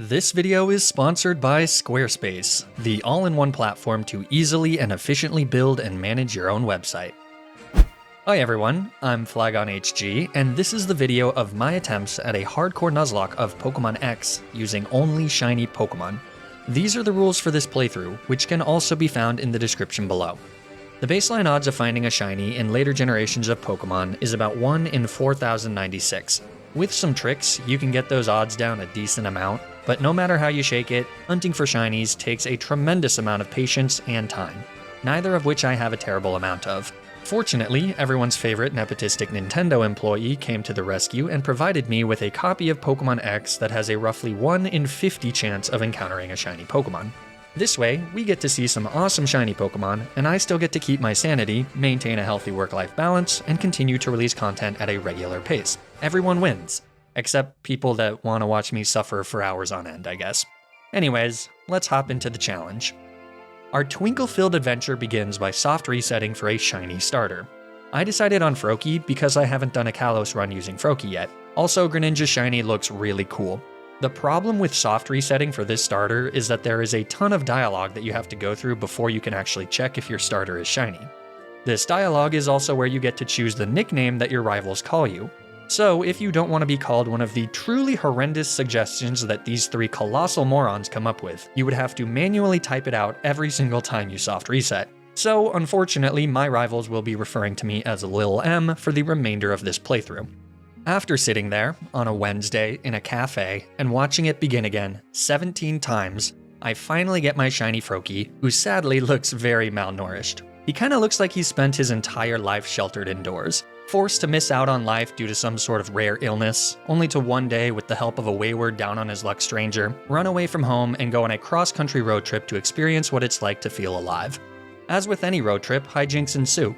This video is sponsored by Squarespace, the all-in-one platform to easily and efficiently build and manage your own website. Hi everyone, I'm FlygonHG, and this is the video of my attempts at a hardcore Nuzlocke of Pokémon X using only shiny Pokémon. These are the rules for this playthrough, which can also be found in the description below. The baseline odds of finding a shiny in later generations of Pokémon is about 1 in 4096. With some tricks, you can get those odds down a decent amount, but no matter how you shake it, hunting for shinies takes a tremendous amount of patience and time, neither of which I have a terrible amount of. Fortunately, everyone's favorite nepotistic Nintendo employee came to the rescue and provided me with a copy of Pokémon X that has a roughly 1 in 50 chance of encountering a shiny Pokémon. This way, we get to see some awesome shiny Pokémon, and I still get to keep my sanity, maintain a healthy work-life balance, and continue to release content at a regular pace. Everyone wins. Except people that want to watch me suffer for hours on end, I guess. Anyways, let's hop into the challenge. Our twinkle-filled adventure begins by soft resetting for a shiny starter. I decided on Froakie because I haven't done a Kalos run using Froakie yet. Also, Greninja's shiny looks really cool. The problem with soft resetting for this starter is that there is a ton of dialogue that you have to go through before you can actually check if your starter is shiny. This dialogue is also where you get to choose the nickname that your rivals call you. So, if you don't want to be called one of the truly horrendous suggestions that these three colossal morons come up with, you would have to manually type it out every single time you soft reset. So, unfortunately, my rivals will be referring to me as Lil M for the remainder of this playthrough. After sitting there, on a Wednesday, in a cafe, and watching it begin again 17 times, I finally get my shiny Froakie, who sadly looks very malnourished. He kinda looks like he spent his entire life sheltered indoors, forced to miss out on life due to some sort of rare illness, only to one day, with the help of a wayward down-on-his-luck stranger, run away from home and go on a cross-country road trip to experience what it's like to feel alive. As with any road trip, hijinks ensue.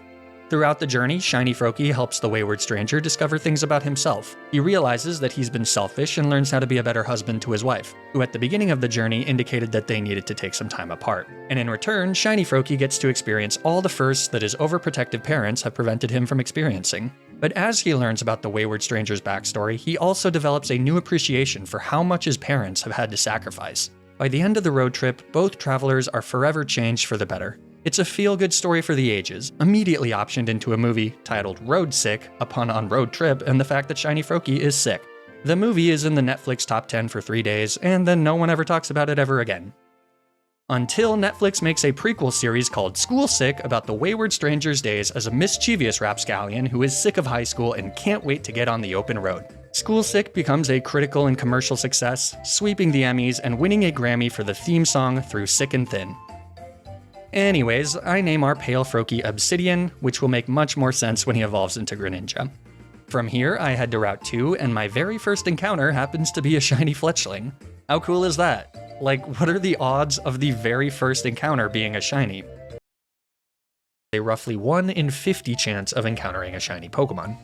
Throughout the journey, shiny Froakie helps the wayward stranger discover things about himself. He realizes that he's been selfish and learns how to be a better husband to his wife, who at the beginning of the journey indicated that they needed to take some time apart. And in return, shiny Froakie gets to experience all the firsts that his overprotective parents have prevented him from experiencing. But as he learns about the wayward stranger's backstory, he also develops a new appreciation for how much his parents have had to sacrifice. By the end of the road trip, both travelers are forever changed for the better. It's a feel-good story for the ages, immediately optioned into a movie titled Road Sick, a pun on road trip and the fact that shiny Froakie is sick. The movie is in the Netflix top 10 for 3 days, and then no one ever talks about it ever again. Until Netflix makes a prequel series called School Sick about the wayward stranger's days as a mischievous rapscallion who is sick of high school and can't wait to get on the open road. School Sick becomes a critical and commercial success, sweeping the Emmys and winning a Grammy for the theme song Through Sick and Thin. Anyways, I name our pale Froakie Obsidian, which will make much more sense when he evolves into Greninja. From here, I head to Route 2, and my very first encounter happens to be a shiny Fletchling. How cool is that? Like, what are the odds of the very first encounter being a shiny? A roughly 1 in 50 chance of encountering a shiny Pokémon.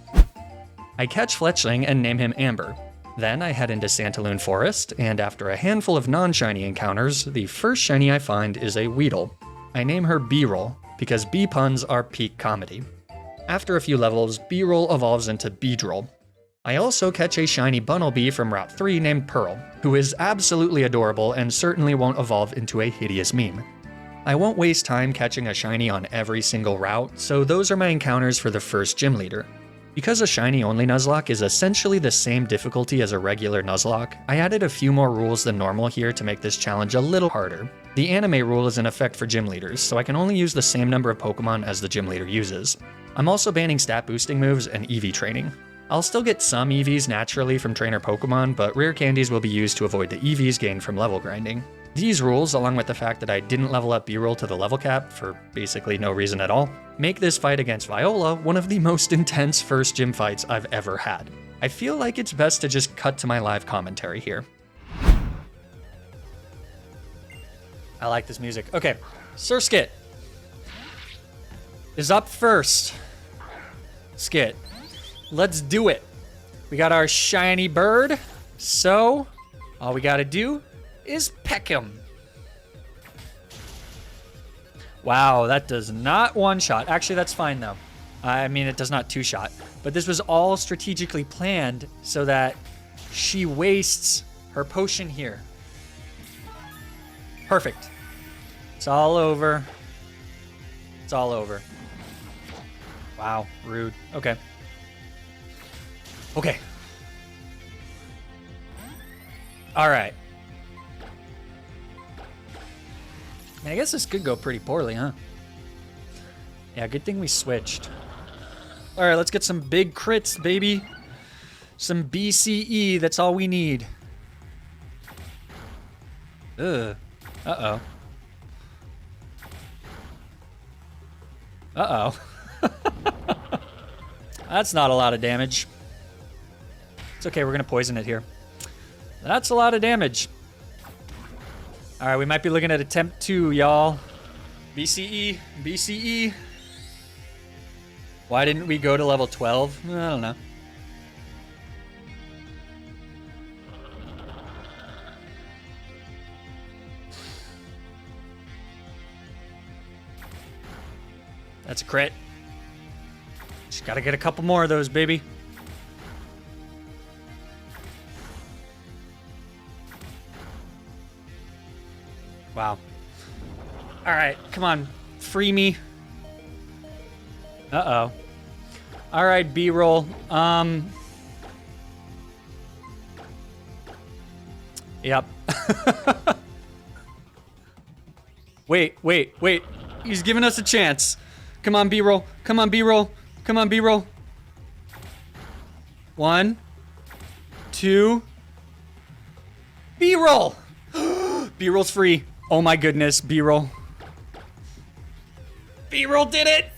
I catch Fletchling and name him Amber. Then I head into Santaloon Forest, and after a handful of non-shiny encounters, the first shiny I find is a Weedle. I name her B-Roll, because B puns are peak comedy. After a few levels, B-Roll evolves into Beedrill. I also catch a shiny Bunnelby from Route 3 named Pearl, who is absolutely adorable and certainly won't evolve into a hideous meme. I won't waste time catching a shiny on every single route, so those are my encounters for the first gym leader. Because a shiny only Nuzlocke is essentially the same difficulty as a regular Nuzlocke, I added a few more rules than normal here to make this challenge a little harder. The anime rule is in effect for gym leaders, so I can only use the same number of Pokemon as the gym leader uses. I'm also banning stat boosting moves and EV training. I'll still get some EVs naturally from trainer Pokemon, but rare candies will be used to avoid the EVs gained from level grinding. These rules, along with the fact that I didn't level up B-Roll to the level cap for basically no reason at all, make this fight against Viola one of the most intense first gym fights I've ever had. I feel like it's best to just cut to my live commentary here. I like this music. Okay, Sir Skit is up first. Skit, let's do it. We got our shiny bird, so all we gotta do is peck him. Wow, that does not one-shot. Actually, that's fine though. I mean, it does not two-shot. But this was all strategically planned so that she wastes her potion here. Perfect. It's all over. It's all over. Wow, rude. Okay. Okay. All right. I guess this could go pretty poorly, huh? Yeah, good thing we switched. All right, let's get some big crits, baby. Some BCE, that's all we need. Ugh. Uh-oh. Uh-oh. That's not a lot of damage. It's okay, we're gonna poison it here. That's a lot of damage. All right, we might be looking at attempt 2, y'all. BCE, BCE. Why didn't we go to level 12? I don't know. That's a crit. Just gotta get a couple more of those, baby. Wow. All right, come on, free me. Uh-oh. All right, B-roll. Yep. Wait. He's giving us a chance. Come on, B-roll. Come on, B-roll. Come on, B-roll. 1, 2. B-roll. B-roll's free. Oh my goodness, B-roll. B-roll did it.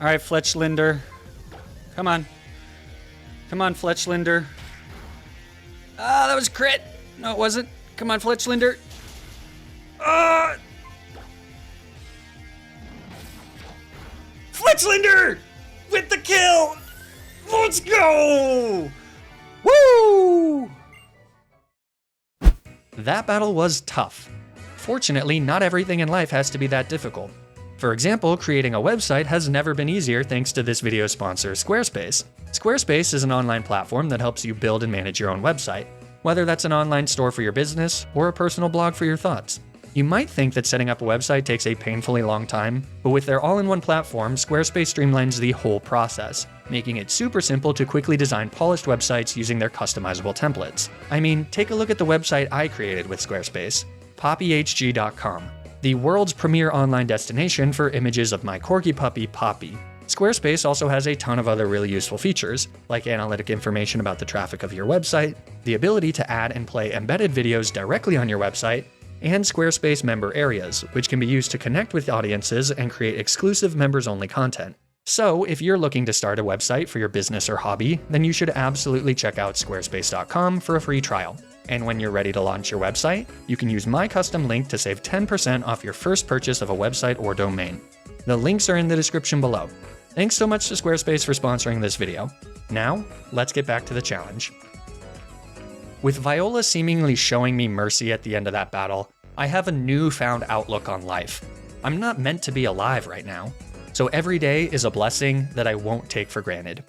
All right, Fletchlinder. Come on. Come on, Fletchlinder. Ah, that was crit. No, it wasn't. Come on, Fletchlinder. Fletchlinder with the kill. Let's go. Woo! That battle was tough. Fortunately, not everything in life has to be that difficult. For example, creating a website has never been easier thanks to this video's sponsor, Squarespace. Squarespace is an online platform that helps you build and manage your own website, whether that's an online store for your business or a personal blog for your thoughts. You might think that setting up a website takes a painfully long time, but with their all-in-one platform, Squarespace streamlines the whole process, making it super simple to quickly design polished websites using their customizable templates. I mean, take a look at the website I created with Squarespace, poppyhg.com, the world's premier online destination for images of my corgi puppy, Poppy. Squarespace also has a ton of other really useful features, like analytic information about the traffic of your website, the ability to add and play embedded videos directly on your website, and Squarespace member areas, which can be used to connect with audiences and create exclusive members-only content. So, if you're looking to start a website for your business or hobby, then you should absolutely check out squarespace.com for a free trial. And when you're ready to launch your website, you can use my custom link to save 10% off your first purchase of a website or domain. The links are in the description below. Thanks so much to Squarespace for sponsoring this video. Now, let's get back to the challenge. With Viola seemingly showing me mercy at the end of that battle, I have a newfound outlook on life. I'm not meant to be alive right now, so every day is a blessing that I won't take for granted.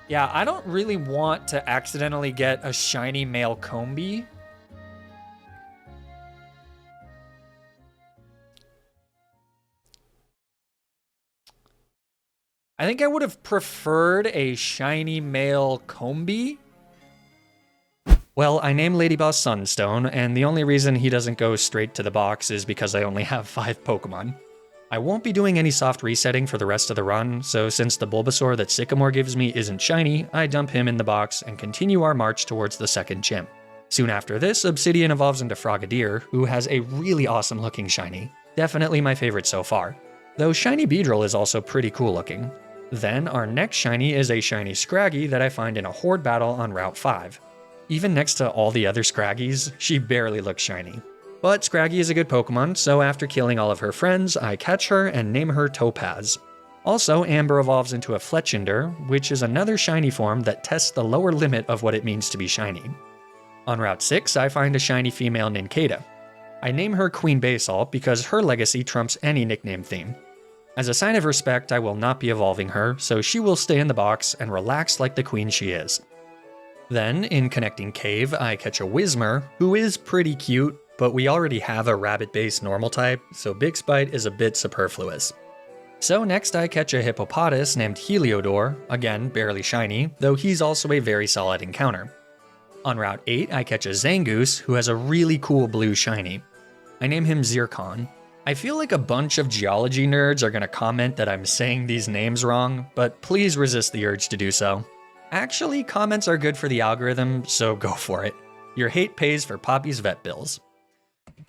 Yeah, I don't really want to accidentally get a shiny male Combi. I think I would have preferred a shiny male Combi. Well, I named Lady Boss Sunstone, and the only reason he doesn't go straight to the box is because I only have 5 Pokemon. I won't be doing any soft resetting for the rest of the run, so since the Bulbasaur that Sycamore gives me isn't shiny, I dump him in the box and continue our march towards the second gym. Soon after this, Obsidian evolves into Frogadier, who has a really awesome looking shiny. Definitely my favorite so far. Though Shiny Beedrill is also pretty cool looking. Then our next shiny is a shiny Scraggy that I find in a horde battle on Route 5. Even next to all the other Scraggies, she barely looks shiny. But Scraggy is a good Pokemon, so after killing all of her friends, I catch her and name her Topaz. Also, Amber evolves into a Fletchinder, which is another shiny form that tests the lower limit of what it means to be shiny. On Route 6, I find a shiny female Nincada. I name her Queen Basalt because her legacy trumps any nickname theme. As a sign of respect, I will not be evolving her, so she will stay in the box and relax like the queen she is. Then, in Connecting Cave, I catch a Whismur, who is pretty cute, but we already have a rabbit-based normal type, so Big Spite is a bit superfluous. So next I catch a Hippopotas named Heliodor, again barely shiny, though he's also a very solid encounter. On Route 8 I catch a Zangoose who has a really cool blue shiny. I name him Zircon. I feel like a bunch of geology nerds are going to comment that I'm saying these names wrong, but please resist the urge to do so. Actually, comments are good for the algorithm, so go for it. Your hate pays for Poppy's vet bills.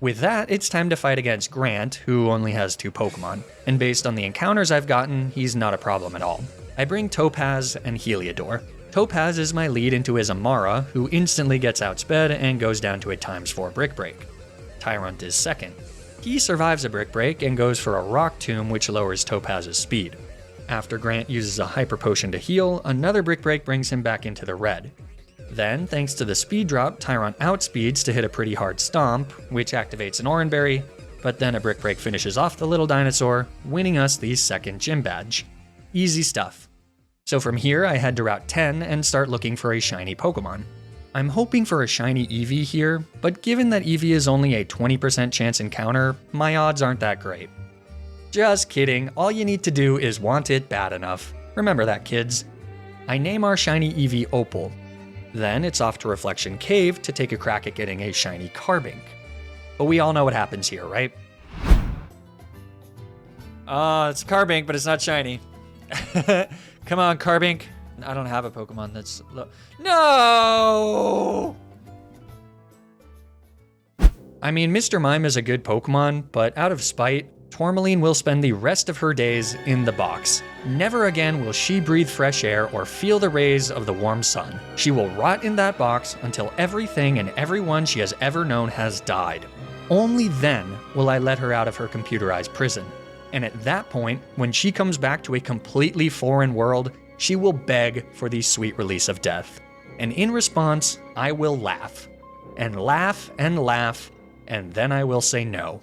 With that, it's time to fight against Grant, who only has 2 Pokemon, and based on the encounters I've gotten, he's not a problem at all. I bring Topaz and Heliodor. Topaz is my lead into his Amara, who instantly gets outsped and goes down to a ×4 Brick Break. Tyrant is second. He survives a Brick Break and goes for a Rock Tomb, which lowers Topaz's speed. After Grant uses a Hyper Potion to heal, another Brick Break brings him back into the red. Then, thanks to the speed drop, Tyrant outspeeds to hit a pretty hard Stomp, which activates an Oranberry, but then a Brick Break finishes off the little dinosaur, winning us the second gym badge. Easy stuff. So from here, I head to Route 10 and start looking for a shiny Pokemon. I'm hoping for a shiny Eevee here, but given that Eevee is only a 20% chance encounter, my odds aren't that great. Just kidding, all you need to do is want it bad enough. Remember that, kids. I name our shiny Eevee Opal. Then it's off to Reflection Cave to take a crack at getting a shiny Carbink. But we all know what happens here, right? It's Carbink, but it's not shiny. Come on, Carbink. I don't have a Pokemon that's low. No! I mean, Mr. Mime is a good Pokemon, but out of spite, Tourmaline will spend the rest of her days in the box. Never again will she breathe fresh air or feel the rays of the warm sun. She will rot in that box until everything and everyone she has ever known has died. Only then will I let her out of her computerized prison. And at that point, when she comes back to a completely foreign world, she will beg for the sweet release of death. And in response, I will laugh. And laugh and laugh, and then I will say no.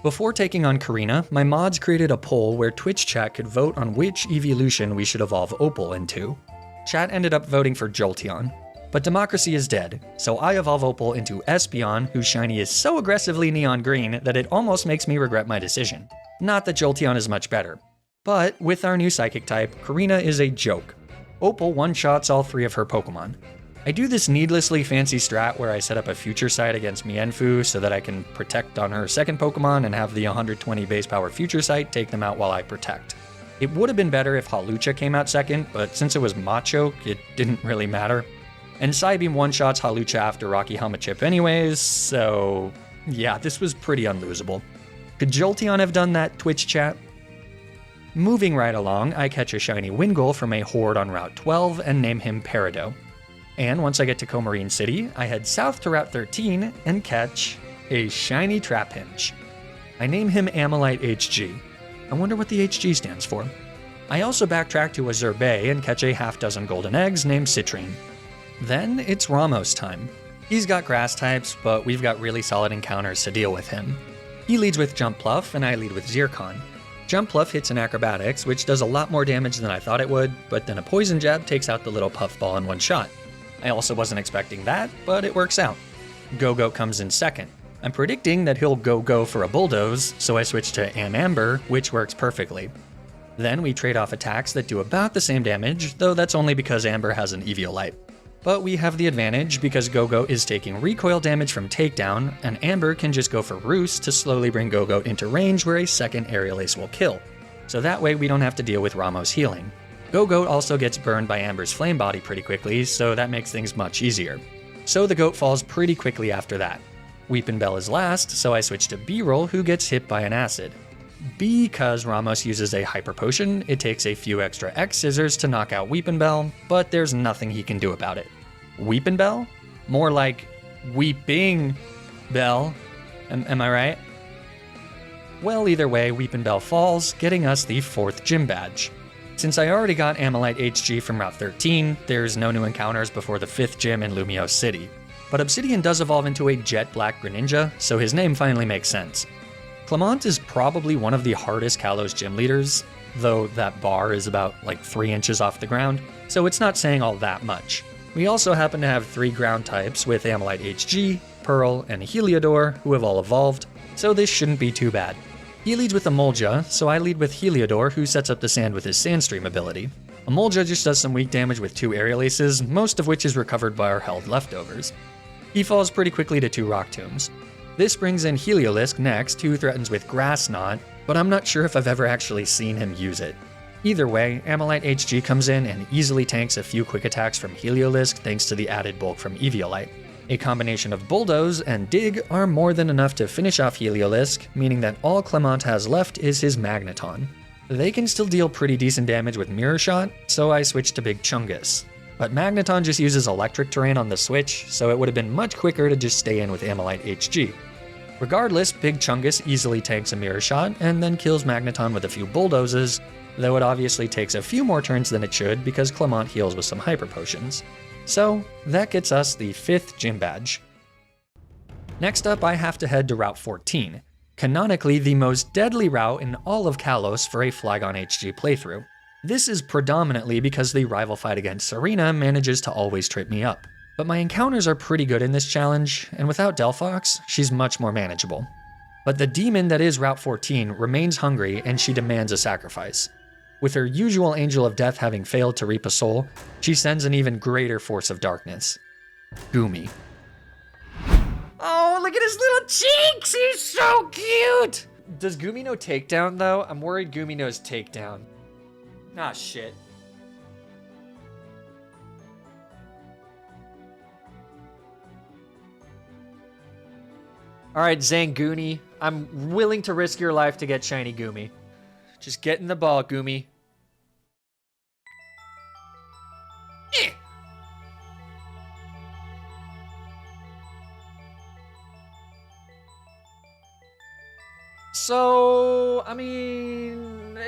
Before taking on Korrina, my mods created a poll where Twitch chat could vote on which evolution we should evolve Opal into. Chat ended up voting for Jolteon. But democracy is dead, so I evolve Opal into Espeon, whose shiny is so aggressively neon green that it almost makes me regret my decision. Not that Jolteon is much better. But with our new psychic type, Korrina is a joke. Opal one-shots all 3 of her Pokemon. I do this needlessly fancy strat where I set up a future sight against Mienfoo so that I can protect on her second Pokemon and have the 120 base power future sight take them out while I protect. It would have been better if Hawlucha came out second, but since it was Machoke, it didn't really matter. And Psybeam one-shots Hawlucha after Rocky Helmet Chip anyways, so yeah, this was pretty unlosable. Could Jolteon have done that, Twitch chat? Moving right along, I catch a shiny Wingull from a horde on Route 12 and name him Peridot. And once I get to Comarine City, I head south to Route 13 and catch a shiny Trapinch. I name him Amylite HG. I wonder what the HG stands for. I also backtrack to Azure Bay and catch a half-dozen golden eggs named Citrine. Then it's Ramos time. He's got grass types, but we've got really solid encounters to deal with him. He leads with Jump Pluff, and I lead with Zircon. Jump Pluff hits an Acrobatics, which does a lot more damage than I thought it would, but then a Poison Jab takes out the little puffball in one shot. I also wasn't expecting that, but it works out. Go-Go comes in second. I'm predicting that he'll go for a Bulldoze, so I switch to Amber, which works perfectly. Then we trade off attacks that do about the same damage, though that's only because Amber has an Eviolite. But we have the advantage because Go-Go is taking recoil damage from Takedown, and Amber can just go for Roost to slowly bring Go-Go into range where a second Aerial Ace will kill. So that way we don't have to deal with Ramos healing. Go-Goat also gets burned by Amber's Flame Body pretty quickly, so that makes things much easier. So the Goat falls pretty quickly after that. Weepinbell is last, so I switch to B-Roll, who gets hit by an Acid. Because Ramos uses a Hyper Potion, it takes a few extra X-Scissors to knock out Weepinbell, but there's nothing he can do about it. Weepinbell? More like Weeping Bell. Am I right? Well, either way, Weepinbell falls, getting us the 4th gym badge. Since I already got Amylite HG from Route 13, there's no new encounters before the 5th gym in Lumiose City. But Obsidian does evolve into a jet black Greninja, so his name finally makes sense. Clemont is probably one of the hardest Kalos gym leaders, though that bar is about 3 inches off the ground, so it's not saying all that much. We also happen to have 3 ground types with Ammonite HG, Pearl, and Heliodor, who have all evolved, so this shouldn't be too bad. He leads with Emolga, so I lead with Heliodor, who sets up the sand with his Sandstream ability. Emolga just does some weak damage with 2 aerial aces, most of which is recovered by our held leftovers. He falls pretty quickly to 2 Rock Tombs. This brings in Heliolisk next, who threatens with Grass Knot, but I'm not sure if I've ever actually seen him use it. Either way, Ammonite HG comes in and easily tanks a few quick attacks from Heliolisk thanks to the added bulk from Eviolite. A combination of Bulldoze and Dig are more than enough to finish off Heliolisk, meaning that all Clemont has left is his Magneton. They can still deal pretty decent damage with Mirror Shot, so I switched to Big Chungus. But Magneton just uses electric terrain on the switch, so it would have been much quicker to just stay in with Ammonite HG. Regardless, Big Chungus easily tanks a Mirror Shot and then kills Magneton with a few Bulldozes, though it obviously takes a few more turns than it should because Clemont heals with some Hyper Potions. So, that gets us the 5th Gym Badge. Next up, I have to head to Route 14, canonically the most deadly route in all of Kalos for a Flygon HG playthrough. This is predominantly because the rival fight against Serena manages to always trip me up. But my encounters are pretty good in this challenge, and without Delphox, she's much more manageable. But the demon that is Route 14 remains hungry and she demands a sacrifice. With her usual Angel of Death having failed to reap a soul, she sends an even greater force of darkness. Goomy. Oh, look at his little cheeks! He's so cute! Does Goomy know Takedown, though? I'm worried Goomy knows Takedown. Ah, shit. Alright, Zangooni, I'm willing to risk your life to get Shiny Goomy. Just get in the ball, Goomy. Eh. So, I mean,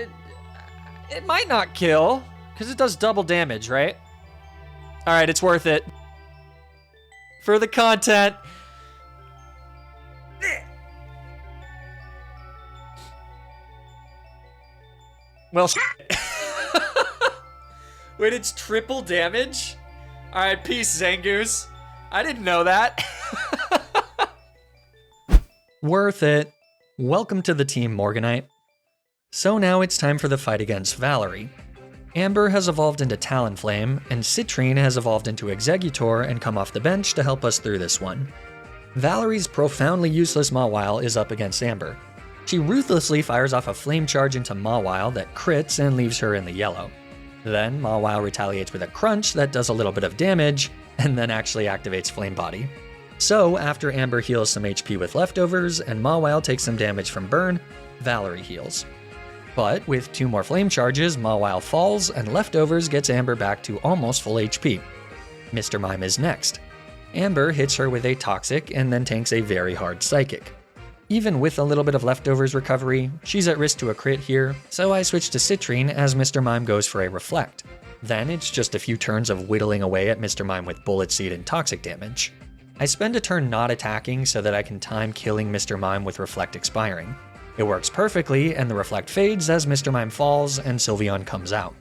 it might not kill, because it does double damage, right? Alright, it's worth it. For the content. Well, wait, it's triple damage? Alright, peace, Zangoose. I didn't know that. Worth it. Welcome to the team, Morganite. So now it's time for the fight against Valerie. Amber has evolved into Talonflame, and Citrine has evolved into Exeggutor and come off the bench to help us through this one. Valerie's profoundly useless Mawile is up against Amber. She ruthlessly fires off a flame charge into Mawile that crits and leaves her in the yellow. Then Mawile retaliates with a crunch that does a little bit of damage, and then actually activates Flame Body. So after Amber heals some HP with leftovers and Mawile takes some damage from burn, Valerie heals. But with 2 more flame charges, Mawile falls and leftovers gets Amber back to almost full HP. Mr. Mime is next. Amber hits her with a Toxic and then tanks a very hard Psychic. Even with a little bit of leftovers recovery, she's at risk to a crit here, so I switch to Citrine as Mr. Mime goes for a Reflect. Then it's just a few turns of whittling away at Mr. Mime with Bullet Seed and Toxic damage. I spend a turn not attacking so that I can time killing Mr. Mime with Reflect expiring. It works perfectly, and the Reflect fades as Mr. Mime falls and Sylveon comes out.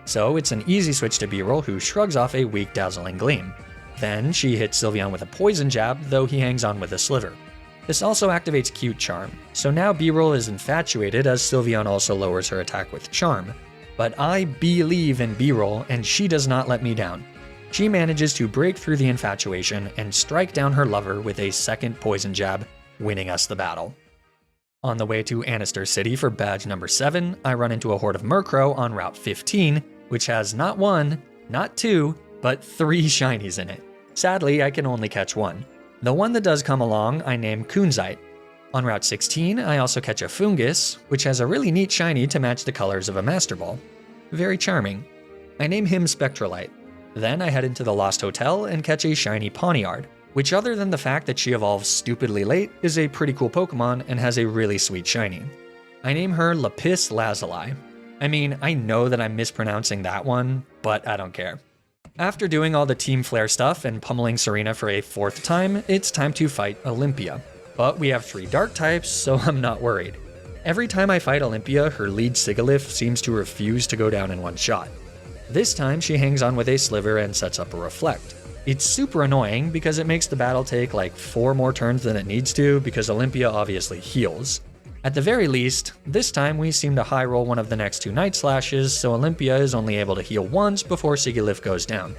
So it's an easy switch to Beetle, who shrugs off a weak Dazzling Gleam. Then she hits Sylveon with a Poison Jab, though he hangs on with a Sliver. This also activates Cute Charm, so now B-Roll is infatuated as Sylveon also lowers her attack with Charm. But I believe in B-Roll, and she does not let me down. She manages to break through the infatuation and strike down her lover with a second Poison Jab, winning us the battle. On the way to Annister City for badge number 7, I run into a horde of Murkrow on Route 15, which has not 1, not 2, but 3 shinies in it. Sadly, I can only catch 1. The one that does come along, I name Kunzite. On Route 16, I also catch a Fungus, which has a really neat shiny to match the colors of a Master Ball. Very charming. I name him Spectralite. Then I head into the Lost Hotel and catch a shiny Pawniard, which other than the fact that she evolves stupidly late, is a pretty cool Pokemon and has a really sweet shiny. I name her Lapis Lazuli. I mean, I know that I'm mispronouncing that one, but I don't care. After doing all the Team Flare stuff and pummeling Serena for a 4th time, it's time to fight Olympia. But we have 3 Dark types, so I'm not worried. Every time I fight Olympia, her lead Sigilyph seems to refuse to go down in one shot. This time she hangs on with a Sliver and sets up a Reflect. It's super annoying because it makes the battle take like 4 more turns than it needs to because Olympia obviously heals. At the very least, this time we seem to high roll one of the next 2 Night Slashes, so Olympia is only able to heal once before Sigilyph goes down.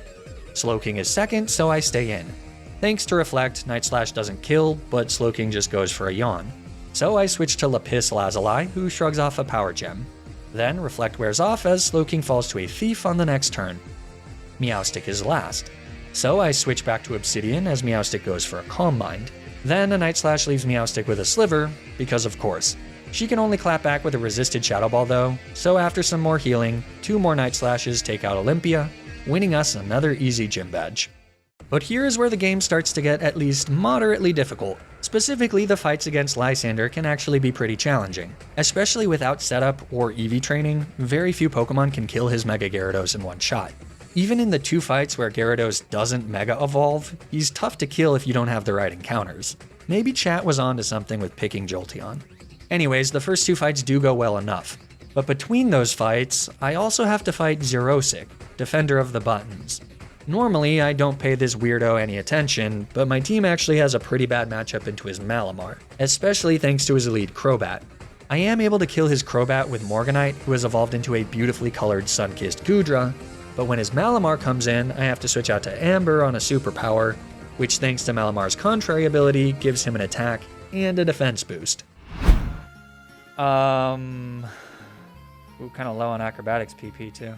Slowking is second, so I stay in. Thanks to Reflect, Night Slash doesn't kill, but Slowking just goes for a yawn. So I switch to Lapis Lazuli, who shrugs off a Power Gem. Then Reflect wears off as Slowking falls to a Thief on the next turn. Meowstic is last. So I switch back to Obsidian as Meowstic goes for a Calm Mind. Then a Night Slash leaves Meowstic with a Sliver, because of course. She can only clap back with a resisted Shadow Ball though, so after some more healing, 2 more Night Slashes take out Olympia, winning us another easy gym badge. But here is where the game starts to get at least moderately difficult. Specifically, the fights against Lysandre can actually be pretty challenging. Especially without setup or EV training, very few Pokemon can kill his Mega Gyarados in one shot. Even in the 2 fights where Gyarados doesn't Mega Evolve, he's tough to kill if you don't have the right encounters. Maybe chat was onto something with picking Jolteon. Anyways, the first 2 fights do go well enough. But between those fights, I also have to fight Xerosic, Defender of the Buttons. Normally, I don't pay this weirdo any attention, but my team actually has a pretty bad matchup into his Malamar, especially thanks to his elite Crobat. I am able to kill his Crobat with Morganite, who has evolved into a beautifully colored sun-kissed Goodra, but when his Malamar comes in, I have to switch out to Amber on a superpower, which thanks to Malamar's Contrary ability, gives him an attack and a defense boost. Ooh, kind of low on Acrobatics PP too.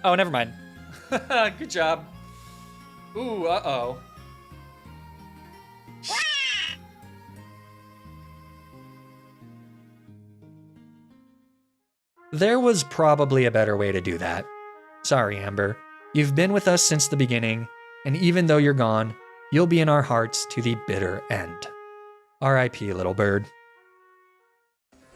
Oh, never mind. Good job. Ooh, uh-oh. There was probably a better way to do that. Sorry, Amber. You've been with us since the beginning, and even though you're gone, you'll be in our hearts to the bitter end. R.I.P. little bird.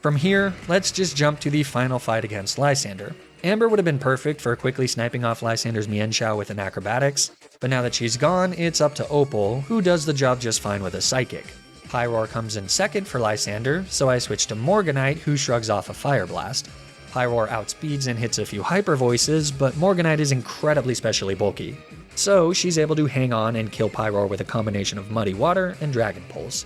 From here, let's just jump to the final fight against Lysandre. Amber would have been perfect for quickly sniping off Lysandre's Mienshao with an Acrobatics, but now that she's gone, it's up to Opal, who does the job just fine with a Psychic. Pyroar comes in second for Lysandre, so I switch to Morganite, who shrugs off a Fire Blast. Pyroar outspeeds and hits a few Hyper Voices, but Morganite is incredibly specially bulky. So she's able to hang on and kill Pyroar with a combination of Muddy Water and Dragon Pulse.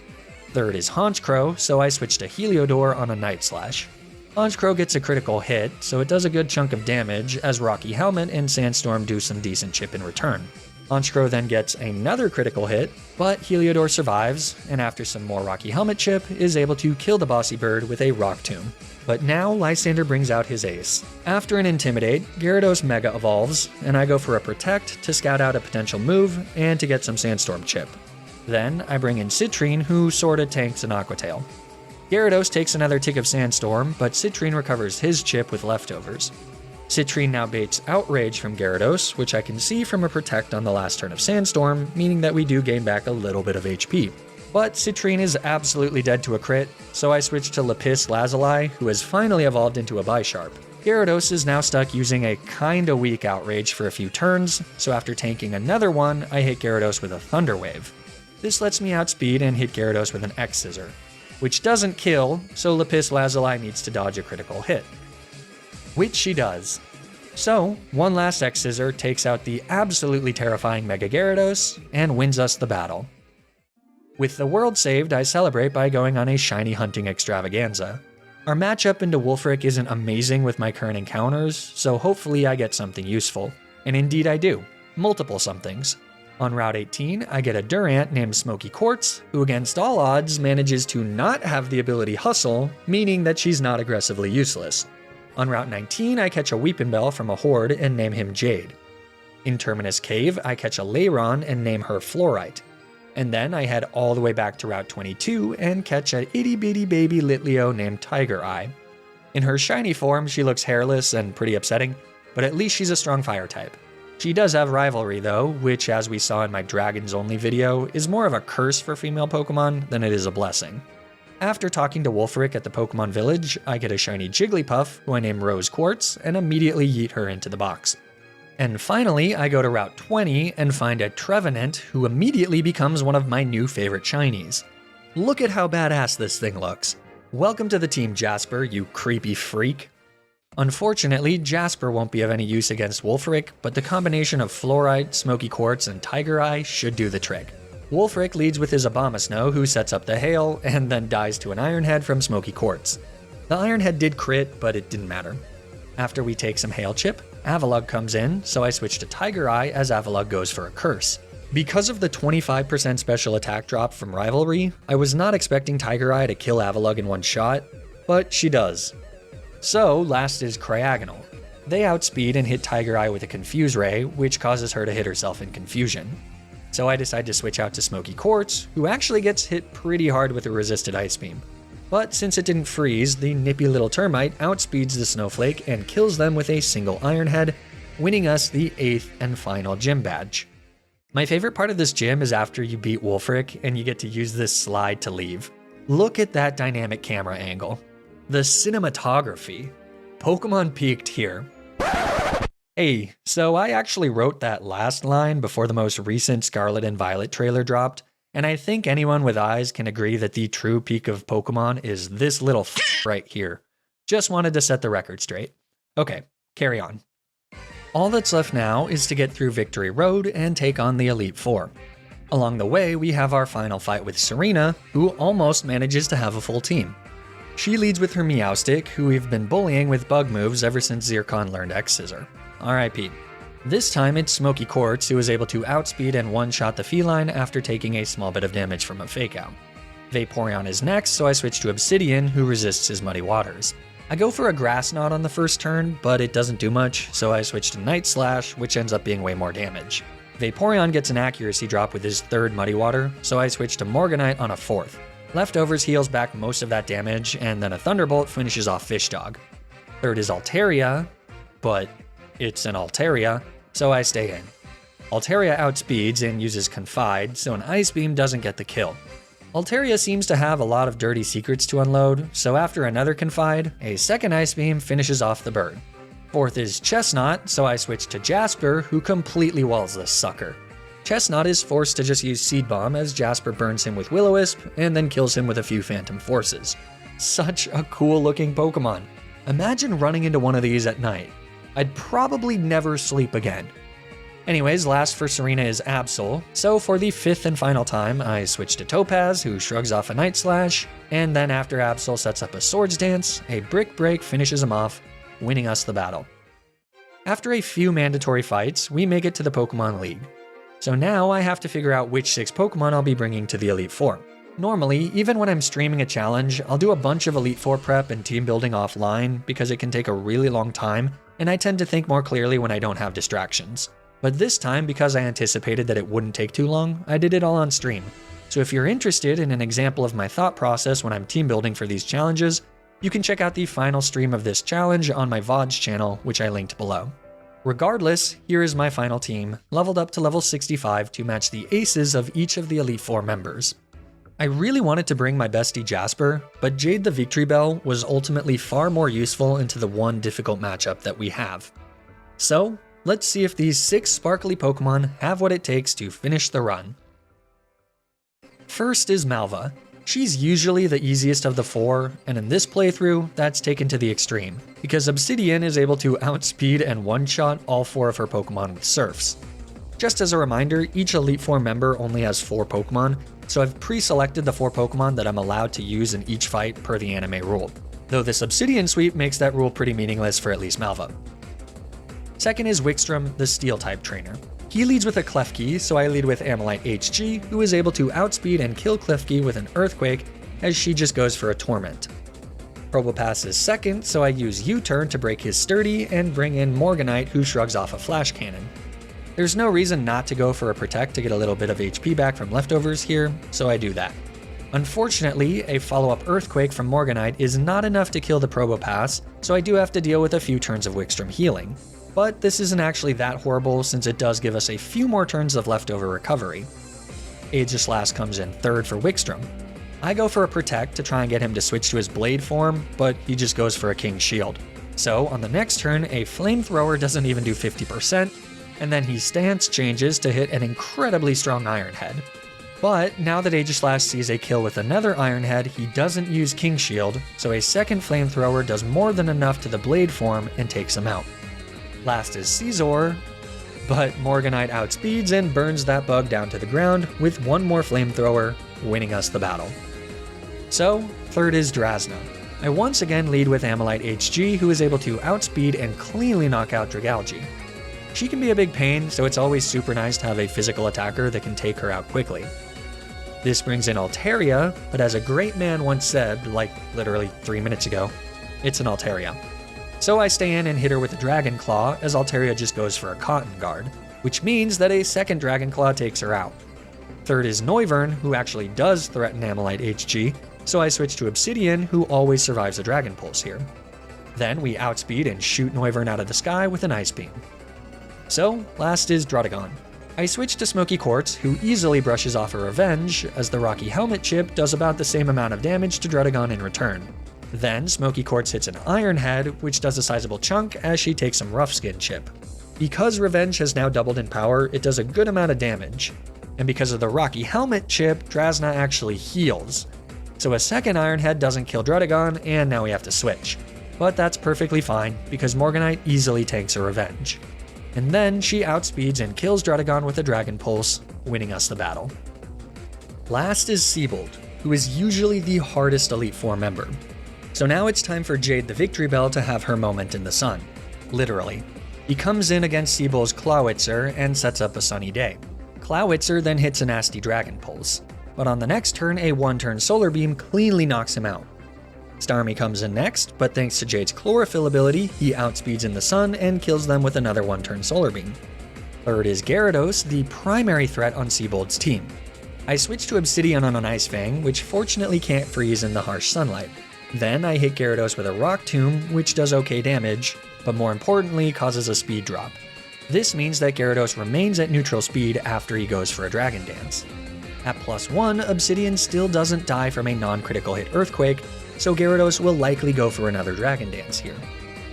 Third is Honchkrow, so I switch to Heliodor on a Night Slash. Honchkrow gets a critical hit, so it does a good chunk of damage as Rocky Helmet and Sandstorm do some decent chip in return. Honchkrow then gets another critical hit, but Heliodor survives, and after some more Rocky Helmet chip, is able to kill the bossy bird with a Rock Tomb. But now Lysandre brings out his ace. After an Intimidate, Gyarados Mega Evolves, and I go for a Protect to scout out a potential move and to get some Sandstorm chip. Then I bring in Citrine, who sorta tanks an Aqua Tail. Gyarados takes another tick of Sandstorm, but Citrine recovers his chip with leftovers. Citrine now baits Outrage from Gyarados, which I can see from a Protect on the last turn of Sandstorm, meaning that we do gain back a little bit of HP. But Citrine is absolutely dead to a crit, so I switch to Lapis Lazuli, who has finally evolved into a Bisharp. Gyarados is now stuck using a kinda weak Outrage for a few turns, so after tanking another one, I hit Gyarados with a Thunder Wave. This lets me outspeed and hit Gyarados with an X-Scissor, which doesn't kill, so Lapis Lazuli needs to dodge a critical hit. Which she does. So, one last X-Scissor takes out the absolutely terrifying Mega Gyarados and wins us the battle. With the world saved, I celebrate by going on a shiny hunting extravaganza. Our matchup into Wulfric isn't amazing with my current encounters, so hopefully I get something useful. And indeed I do. Multiple somethings. On Route 18, I get a Durant named Smoky Quartz, who against all odds manages to not have the ability Hustle, meaning that she's not aggressively useless. On Route 19, I catch a Weepinbell from a Horde and name him Jade. In Terminus Cave, I catch a Lairon and name her Fluorite. And then I head all the way back to Route 22 and catch a itty-bitty baby Litleo named Tiger Eye. In her shiny form, she looks hairless and pretty upsetting, but at least she's a strong fire type. She does have rivalry though, which as we saw in my Dragons Only video, is more of a curse for female Pokemon than it is a blessing. After talking to Wulfric at the Pokemon Village, I get a shiny Jigglypuff, who I name Rose Quartz, and immediately yeet her into the box. And finally, I go to Route 20 and find a Trevenant, who immediately becomes one of my new favorite shinies. Look at how badass this thing looks. Welcome to the team, Jasper, you creepy freak. Unfortunately, Jasper won't be of any use against Wulfric, but the combination of Fluorite, Smoky Quartz, and Tiger Eye should do the trick. Wulfric leads with his Abomasnow, who sets up the Hail, and then dies to an Iron Head from Smoky Quartz. The Iron Head did crit, but it didn't matter. After we take some Hail Chip, Avalugg comes in, so I switch to Tiger Eye as Avalugg goes for a Curse. Because of the 25% special attack drop from Rivalry, I was not expecting Tiger Eye to kill Avalugg in one shot, but she does. So, last is Cryogonal. They outspeed and hit Tiger Eye with a Confuse Ray, which causes her to hit herself in confusion. So I decide to switch out to Smoky Quartz, who actually gets hit pretty hard with a resisted Ice Beam. But since it didn't freeze, the nippy little termite outspeeds the Snowflake and kills them with a single Iron Head, winning us the 8th and final gym badge. My favorite part of this gym is after you beat Wulfric and you get to use this slide to leave. Look at that dynamic camera angle. The cinematography. Pokemon peaked here. Hey, so I actually wrote that last line before the most recent Scarlet and Violet trailer dropped, and I think anyone with eyes can agree that the true peak of Pokemon is this little right here. Just wanted to set the record straight. Okay, carry on. All that's left now is to get through Victory Road and take on the Elite Four. Along the way, we have our final fight with Serena, who almost manages to have a full team. She leads with her Meowstic, who we've been bullying with bug moves ever since Zircon learned X-Scissor. RIP. This time it's Smoky Quartz who is able to outspeed and one-shot the feline after taking a small bit of damage from a Fake Out. Vaporeon is next, so I switch to Obsidian, who resists his Muddy Waters. I go for a Grass Knot on the first turn, but it doesn't do much, so I switch to Night Slash, which ends up being way more damage. Vaporeon gets an accuracy drop with his third Muddy Water, so I switch to Morganite on a fourth. Leftovers heals back most of that damage, and then a Thunderbolt finishes off Fish Dog. Third is Altaria, but it's an Altaria, so I stay in. Altaria outspeeds and uses Confide, so an Ice Beam doesn't get the kill. Altaria seems to have a lot of dirty secrets to unload, so after another Confide, a second Ice Beam finishes off the bird. Fourth is Chestnut, so I switch to Jasper, who completely walls this sucker. Chestnut is forced to just use Seed Bomb as Jasper burns him with Will-O-Wisp and then kills him with a few Phantom Forces. Such a cool looking Pokemon. Imagine running into one of these at night. I'd probably never sleep again. Anyways, last for Serena is Absol, so for the 5th and final time, I switch to Topaz, who shrugs off a Night Slash, and then after Absol sets up a Swords Dance, a Brick Break finishes him off, winning us the battle. After a few mandatory fights, we make it to the Pokemon League. So now I have to figure out which 6 Pokemon I'll be bringing to the Elite Four. Normally, even when I'm streaming a challenge, I'll do a bunch of Elite Four prep and team building offline because it can take a really long time, and I tend to think more clearly when I don't have distractions. But this time, because I anticipated that it wouldn't take too long, I did it all on stream. So if you're interested in an example of my thought process when I'm team building for these challenges, you can check out the final stream of this challenge on my VODs channel, which I linked below. Regardless, here is my final team, leveled up to level 65 to match the aces of each of the Elite Four members. I really wanted to bring my bestie Jasper, but Jade the Victory Bell was ultimately far more useful into the one difficult matchup that we have. So, let's see if these 6 sparkly Pokemon have what it takes to finish the run. First is Malva. She's usually the easiest of the 4, and in this playthrough, that's taken to the extreme, because Obsidian is able to outspeed and one-shot all 4 of her Pokemon with Surfs. Just as a reminder, each Elite Four member only has 4 Pokemon, so I've pre-selected the 4 Pokemon that I'm allowed to use in each fight per the anime rule, though this Obsidian sweep makes that rule pretty meaningless for at least Malva. Second is Wikstrom, the Steel-type trainer. He leads with a Klefki, so I lead with Amalite HG, who is able to outspeed and kill Klefki with an Earthquake, as she just goes for a Torment. Probopass is second, so I use U-turn to break his Sturdy and bring in Morganite, who shrugs off a Flash Cannon. There's no reason not to go for a Protect to get a little bit of HP back from leftovers here, so I do that. Unfortunately, a follow-up Earthquake from Morganite is not enough to kill the Probopass, so I do have to deal with a few turns of Wikstrom healing. But this isn't actually that horrible since it does give us a few more turns of leftover recovery. Aegislash comes in third for Wikstrom. I go for a Protect to try and get him to switch to his Blade form, but he just goes for a King's Shield. So on the next turn, a Flamethrower doesn't even do 50%, and then he stance changes to hit an incredibly strong Iron Head. But now that Aegislash sees a kill with another Iron Head, he doesn't use King Shield, so a second Flamethrower does more than enough to the Blade form and takes him out. Last is Caesar, but Morganite outspeeds and burns that bug down to the ground with one more Flamethrower, winning us the battle. So, third is Drasna. I once again lead with Ammonite HG, who is able to outspeed and cleanly knock out Dragalge. She can be a big pain, so it's always super nice to have a physical attacker that can take her out quickly. This brings in Altaria, but as a great man once said, like literally 3 minutes ago, it's an Altaria. So I stay in and hit her with a Dragon Claw, as Altaria just goes for a Cotton Guard, which means that a second Dragon Claw takes her out. Third is Noivern, who actually does threaten Ammonite HG, so I switch to Obsidian, who always survives a Dragon Pulse here. Then we outspeed and shoot Noivern out of the sky with an Ice Beam. So, last is Druddigon. I switch to Smoky Quartz, who easily brushes off a Revenge, as the Rocky Helmet chip does about the same amount of damage to Druddigon in return. Then, Smoky Quartz hits an Iron Head, which does a sizable chunk as she takes some Rough Skin chip. Because Revenge has now doubled in power, it does a good amount of damage. And because of the Rocky Helmet chip, Drasna actually heals. So a second Iron Head doesn't kill Druddigon, and now we have to switch. But that's perfectly fine, because Morganite easily tanks a Revenge. And then she outspeeds and kills Druddigon with a Dragon Pulse, winning us the battle. Last is Siebold, who is usually the hardest Elite Four member. So now it's time for Jade the Victory Bell to have her moment in the sun. Literally. He comes in against Siebold's Clawitzer and sets up a sunny day. Clawitzer then hits a nasty Dragon Pulse, but on the next turn a one-turn Solar Beam cleanly knocks him out. Starmie comes in next, but thanks to Jade's Chlorophyll ability, he outspeeds in the sun and kills them with another one-turn Solar Beam. Third is Gyarados, the primary threat on Siebold's team. I switch to Obsidian on an Ice Fang, which fortunately can't freeze in the harsh sunlight. Then I hit Gyarados with a Rock Tomb, which does okay damage, but more importantly causes a speed drop. This means that Gyarados remains at neutral speed after he goes for a Dragon Dance. At +1, Obsidian still doesn't die from a non-critical hit Earthquake, so Gyarados will likely go for another Dragon Dance here.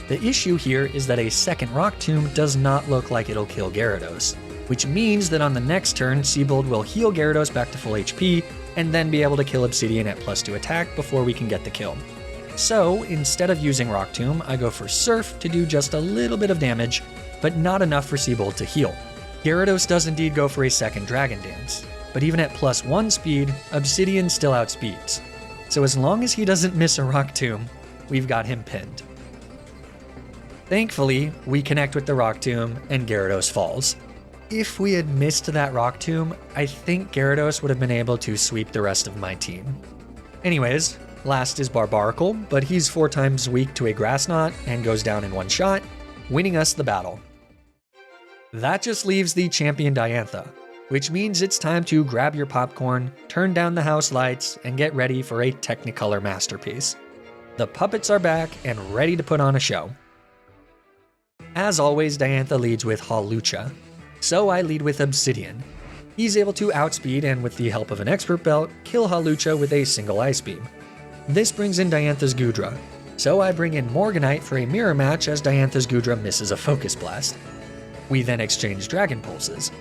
The issue here is that a second Rock Tomb does not look like it'll kill Gyarados, which means that on the next turn, Siebold will heal Gyarados back to full HP, and then be able to kill Obsidian at +2 attack before we can get the kill. So, instead of using Rock Tomb, I go for Surf to do just a little bit of damage, but not enough for Siebold to heal. Gyarados does indeed go for a second Dragon Dance, but even at +1 speed, Obsidian still outspeeds. So as long as he doesn't miss a Rock Tomb, we've got him pinned. Thankfully, we connect with the Rock Tomb, and Gyarados falls. If we had missed that Rock Tomb, I think Gyarados would have been able to sweep the rest of my team. Anyways, last is Barbaracle, but he's 4 times weak to a Grass Knot and goes down in one shot, winning us the battle. That just leaves the champion Diantha, which means it's time to grab your popcorn, turn down the house lights, and get ready for a Technicolor masterpiece. The puppets are back and ready to put on a show. As always, Diantha leads with Hawlucha, so I lead with Obsidian. He's able to outspeed and, with the help of an Expert Belt, kill Hawlucha with a single Ice Beam. This brings in Diantha's Goodra, so I bring in Morganite for a mirror match as Diantha's Goodra misses a Focus Blast. We then exchange Dragon Pulses.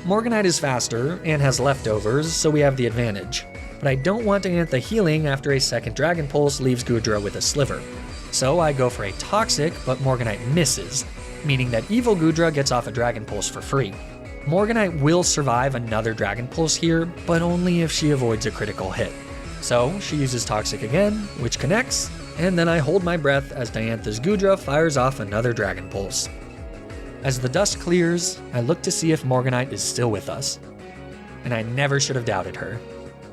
Morganite is faster and has leftovers, so we have the advantage, but I don't want Diantha healing after a second Dragon Pulse leaves Goodra with a Sliver. So I go for a Toxic, but Morganite misses, meaning that Evil Goodra gets off a Dragon Pulse for free. Morganite will survive another Dragon Pulse here, but only if she avoids a critical hit. So she uses Toxic again, which connects, and then I hold my breath as Diantha's Goodra fires off another Dragon Pulse. As the dust clears, I look to see if Morganite is still with us. And I never should have doubted her.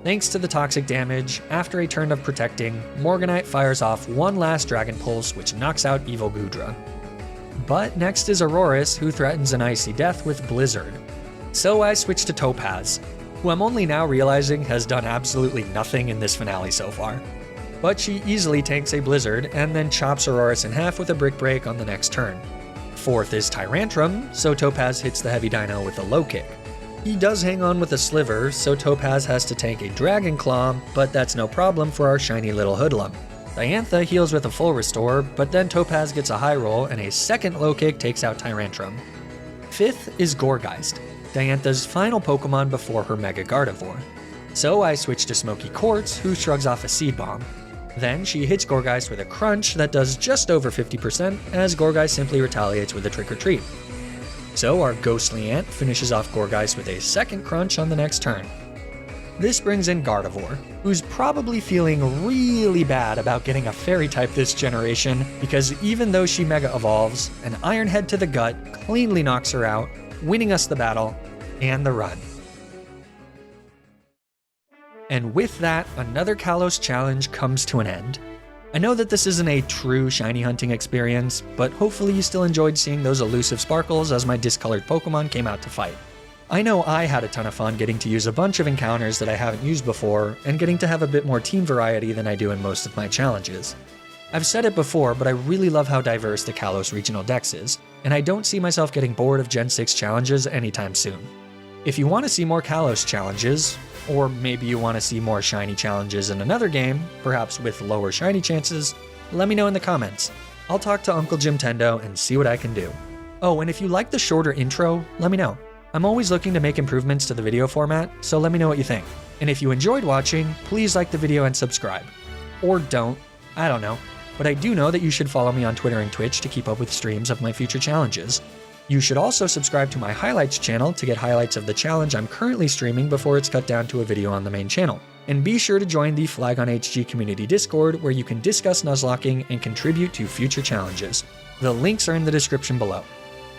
Thanks to the toxic damage, after a turn of protecting, Morganite fires off one last Dragon Pulse which knocks out Evil Goodra. But next is Aurorus, who threatens an icy death with Blizzard. So I switch to Topaz, who I'm only now realizing has done absolutely nothing in this finale so far. But she easily tanks a Blizzard and then chops Aurorus in half with a Brick Break on the next turn. Fourth is Tyrantrum, so Topaz hits the Heavy Dino with a Low Kick. He does hang on with a Sliver, so Topaz has to tank a Dragon Claw, but that's no problem for our shiny little hoodlum. Diantha heals with a full restore, but then Topaz gets a high roll and a second Low Kick takes out Tyrantrum. Fifth is Gourgeist, Diantha's final Pokemon before her Mega Gardevoir. So I switch to Smoky Quartz, who shrugs off a Seed Bomb. Then she hits Gourgeist with a Crunch that does just over 50%, as Gourgeist simply retaliates with a Trick or Treat. So our Ghostly Ant finishes off Gourgeist with a second Crunch on the next turn. This brings in Gardevoir, who's probably feeling really bad about getting a Fairy type this generation, because even though she Mega Evolves, an Iron Head to the gut cleanly knocks her out, winning us the battle and the run. And with that, another Kalos challenge comes to an end. I know that this isn't a true shiny hunting experience, but hopefully you still enjoyed seeing those elusive sparkles as my discolored Pokemon came out to fight. I know I had a ton of fun getting to use a bunch of encounters that I haven't used before, and getting to have a bit more team variety than I do in most of my challenges. I've said it before, but I really love how diverse the Kalos regional dex is, and I don't see myself getting bored of Gen 6 challenges anytime soon. If you want to see more Kalos challenges, or maybe you want to see more shiny challenges in another game, perhaps with lower shiny chances, let me know in the comments. I'll talk to Uncle Jim Tendo and see what I can do. Oh, and if you like the shorter intro, let me know. I'm always looking to make improvements to the video format, so let me know what you think. And if you enjoyed watching, please like the video and subscribe. Or don't, I don't know. But I do know that you should follow me on Twitter and Twitch to keep up with streams of my future challenges. You should also subscribe to my highlights channel to get highlights of the challenge I'm currently streaming before it's cut down to a video on the main channel. And be sure to join the Flag on HG community Discord, where you can discuss Nuzlocking and contribute to future challenges. The links are in the description below.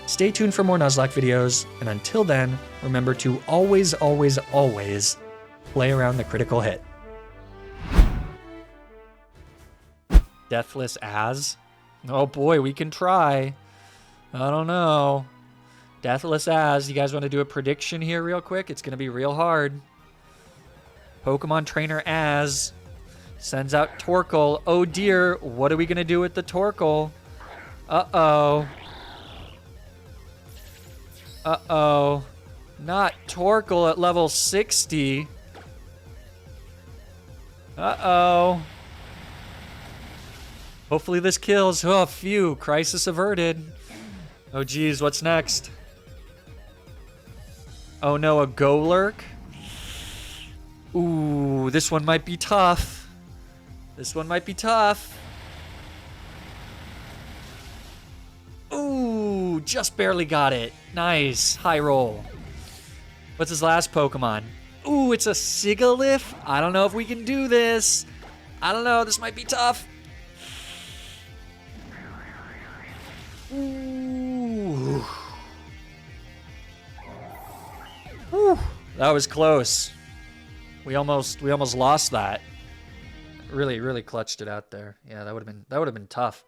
Stay tuned for more Nuzlocke videos, and until then, remember to always, always, always play around the critical hit. Deathless as? Oh boy, we can try. I don't know. Deathless as, you guys want to do a prediction here real quick? It's going to be real hard. Pokemon Trainer as sends out Torkoal. Oh dear, what are we going to do with the Torkoal? Uh-oh. Uh-oh. Not Torkoal at level 60. Uh-oh. Hopefully this kills. Oh, phew. Crisis averted. Oh, geez. What's next? Oh, no. A Golurk? Ooh, this one might be tough. This one might be tough. Ooh, just barely got it. Nice. High roll. What's his last Pokemon? Ooh, it's a Sigilyph. I don't know if we can do this. I don't know. This might be tough. Ooh. Whew. That was close. We almost lost that. Really clutched it out there. Yeah, that would have been tough.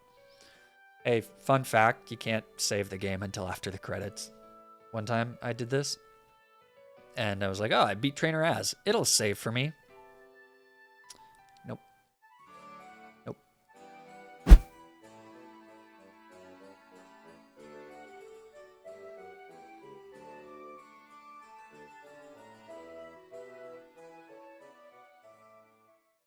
Hey, fun fact, you can't save the game until after the credits. One time I did this, and I was like, oh, I beat Trainer as. It'll save for me.